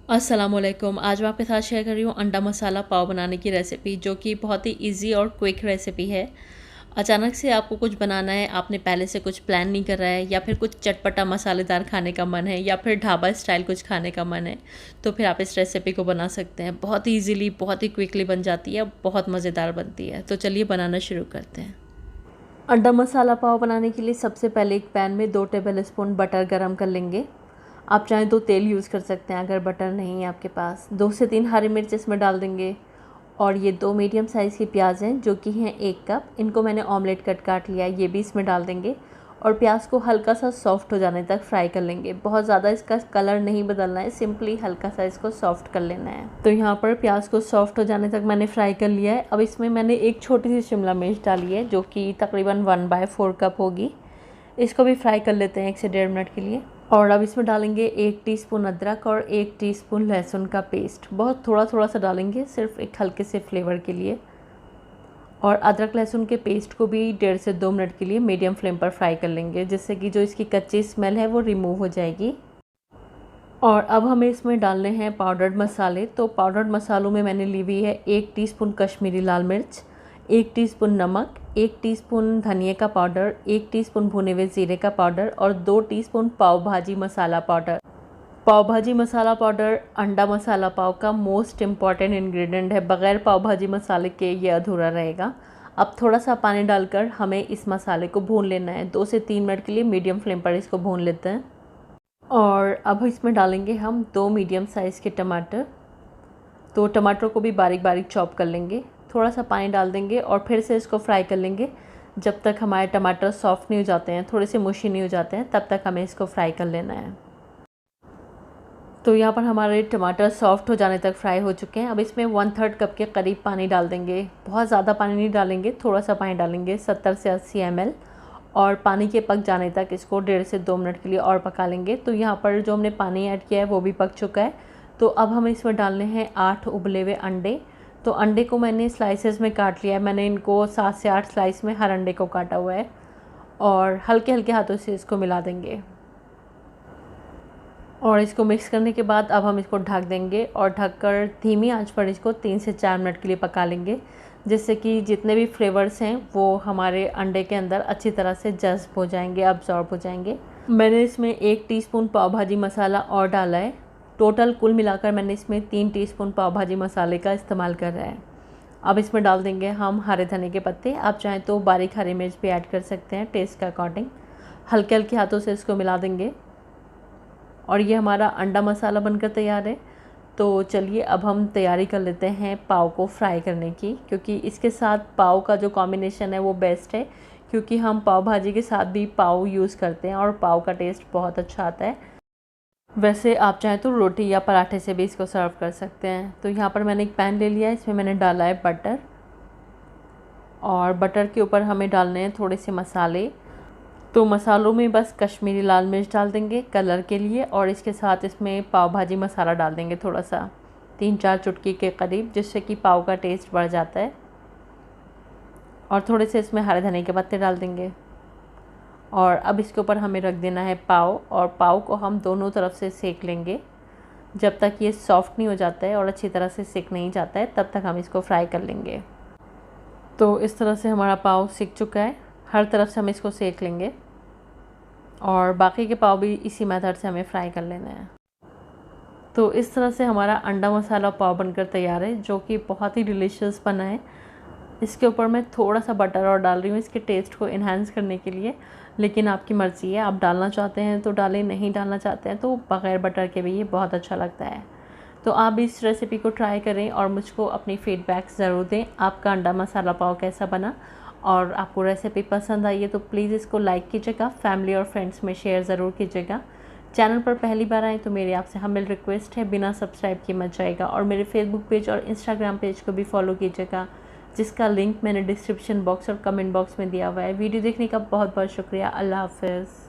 अस्सलामुअलैकुम। आज मैं आपके साथ शेयर कर रही हूँ अंडा मसाला पाव बनाने की रेसिपी, जो कि बहुत ही इजी और क्विक रेसिपी है। अचानक से आपको कुछ बनाना है, आपने पहले से कुछ प्लान नहीं कर रहा है, या फिर कुछ चटपटा मसालेदार खाने का मन है, या फिर ढाबा स्टाइल कुछ खाने का मन है, तो फिर आप इस रेसिपी को बना सकते हैं। बहुत ही ईजिली, बहुत ही क्विकली बन जाती है, बहुत मज़ेदार बनती है। तो चलिए बनाना शुरू करते हैं। अंडा मसाला पाव बनाने के लिए सबसे पहले एक पैन में 2 टेबल स्पून बटर गरम कर लेंगे। आप चाहें तो तेल यूज़ कर सकते हैं अगर बटर नहीं है आपके पास। 2 से 3 हरी मिर्च इसमें डाल देंगे, और ये 2 मीडियम साइज़ की प्याज हैं जो कि हैं 1 कप। इनको मैंने ऑमलेट कट काट लिया है, ये भी इसमें डाल देंगे। और प्याज को हल्का सा सॉफ्ट हो जाने तक फ्राई कर लेंगे। बहुत ज़्यादा इसका कलर नहीं बदलना है, सिंपली हल्का सा इसको सॉफ्ट कर लेना है। तो यहाँ पर प्याज को सॉफ्ट हो जाने तक मैंने फ्राई कर लिया है। अब इसमें मैंने एक छोटी सी शिमला मिर्च डाली है जो कि तकरीबन 1/4 कप होगी। इसको भी फ्राई कर लेते हैं 1 से 1.5 मिनट के लिए। और अब इसमें डालेंगे 1 टीस्पून अदरक और 1 टीस्पून लहसुन का पेस्ट। बहुत थोड़ा थोड़ा सा डालेंगे, सिर्फ एक हल्के से फ्लेवर के लिए। और अदरक लहसुन के पेस्ट को भी 1.5 से 2 मिनट के लिए मीडियम फ्लेम पर फ्राई कर लेंगे, जिससे कि जो इसकी कच्ची स्मेल है वो रिमूव हो जाएगी। और अब हमें इसमें डालने हैं पाउडर्ड मसाले। तो पाउडर्ड मसालों में मैंने ली हुई है 1 टीस्पून कश्मीरी लाल मिर्च, 1 टीस्पून नमक, 1 टीस्पून धनिया का पाउडर, 1 टीस्पून भुने हुए ज़ीरे का पाउडर और 2 टीस्पून पाव भाजी मसाला पाउडर। पाव भाजी मसाला पाउडर अंडा मसाला पाव का मोस्ट इम्पॉर्टेंट इंग्रेडिएंट है। बग़ैर पाव भाजी मसाले के ये अधूरा रहेगा। अब थोड़ा सा पानी डालकर हमें इस मसाले को भून लेना है। 2 से 3 मिनट के लिए मीडियम फ्लेम पर इसको भून लेते हैं। और अब इसमें डालेंगे हम 2 मीडियम साइज़ के टमाटर। तो टमाटर को भी बारीक बारीक चॉप कर लेंगे। थोड़ा सा पानी डाल देंगे और फिर से इसको फ्राई कर लेंगे जब तक हमारे टमाटर सॉफ्ट नहीं हो जाते हैं, थोड़े से मुशी नहीं हो जाते हैं, तब तक हमें इसको फ्राई कर लेना है। तो यहाँ पर हमारे टमाटर सॉफ्ट हो जाने तक फ्राई हो चुके हैं। अब इसमें 1/3 कप के करीब पानी डाल देंगे। बहुत ज़्यादा पानी नहीं डालेंगे, थोड़ा सा पानी डालेंगे, 70 से 80 ml। और पानी के पक जाने तक इसको 1.5 से 2 मिनट के लिए और पका लेंगे। तो यहाँ पर जो हमने पानी ऐड किया है वो भी पक चुका है। तो अब हमें इसमें डालने हैं 8 उबले हुए अंडे। तो अंडे को मैंने स्लाइसेस में काट लिया है। मैंने इनको 7 से 8 स्लाइस में हर अंडे को काटा हुआ है। और हल्के हल्के हाथों से इसको मिला देंगे। और इसको मिक्स करने के बाद अब हम इसको ढक देंगे और ढककर धीमी आंच पर इसको 3 से 4 मिनट के लिए पका लेंगे, जिससे कि जितने भी फ्लेवर्स हैं वो हमारे अंडे के अंदर अच्छी तरह से जज़्ब हो जाएंगे, अब्जॉर्ब हो जाएंगे। मैंने इसमें 1 टीस्पून पाव भाजी मसाला और डाला है। टोटल कुल मिलाकर मैंने इसमें 3 टीस्पून पाव भाजी मसाले का इस्तेमाल कर रहा है। अब इसमें डाल देंगे हम हरे धनिया के पत्ते। आप चाहें तो बारीक हरी मिर्च भी ऐड कर सकते हैं टेस्ट के अकॉर्डिंग। हल्के हल्के हाथों से इसको मिला देंगे और ये हमारा अंडा मसाला बनकर तैयार है। तो चलिए अब हम तैयारी कर लेते हैं पाव को फ्राई करने की, क्योंकि इसके साथ पाव का जो कॉम्बिनेशन है वो बेस्ट है, क्योंकि हम पाव भाजी के साथ भी पाव यूज़ करते हैं और पाव का टेस्ट बहुत अच्छा आता है। वैसे आप चाहें तो रोटी या पराठे से भी इसको सर्व कर सकते हैं। तो यहाँ पर मैंने एक पैन ले लिया है, इसमें मैंने डाला है बटर। और बटर के ऊपर हमें डालने हैं थोड़े से मसाले। तो मसालों में बस कश्मीरी लाल मिर्च डाल देंगे कलर के लिए, और इसके साथ इसमें पाव भाजी मसाला डाल देंगे थोड़ा सा, 3-4 चुटकी के करीब, जिससे कि पाव का टेस्ट बढ़ जाता है। और थोड़े से इसमें हरे धनिया के पत्ते डाल देंगे। और अब इसके ऊपर हमें रख देना है पाव, और पाव को हम दोनों तरफ से सेक लेंगे जब तक ये सॉफ्ट नहीं हो जाता है और अच्छी तरह से सेक नहीं जाता है, तब तक हम इसको फ्राई कर लेंगे। तो इस तरह से हमारा पाव सिक चुका है, हर तरफ से हम इसको सेक लेंगे। और बाकी के पाव भी इसी मेथड से हमें फ्राई कर लेना है। तो इस तरह से हमारा अंडा मसाला पाव बनकर तैयार है, जो कि बहुत ही डिलीशियस बना है। इसके ऊपर मैं थोड़ा सा बटर और डाल रही हूँ इसके टेस्ट को इन्हांस करने के लिए, लेकिन आपकी मर्ज़ी है, आप डालना चाहते हैं तो डालें, नहीं डालना चाहते हैं तो बग़ैर बटर के भी ये बहुत अच्छा लगता है। तो आप भी इस रेसिपी को ट्राई करें और मुझको अपनी फ़ीडबैक ज़रूर दें, आपका अंडा मसाला पाव कैसा बना। और आपको रेसिपी पसंद आई है तो प्लीज़ इसको लाइक कीजिएगा, फैमिली और फ्रेंड्स में शेयर ज़रूर कीजिएगा। चैनल पर पहली बार आए तो मेरी आपसे हम्बल रिक्वेस्ट है, बिना सब्सक्राइब किए मत जाएगा। और मेरे फेसबुक पेज और इंस्टाग्राम पेज को भी फॉलो कीजिएगा, जिसका लिंक मैंने डिस्क्रिप्शन बॉक्स और कमेंट बॉक्स में दिया हुआ है। वीडियो देखने का बहुत बहुत शुक्रिया। अल्लाह हाफ़िज़।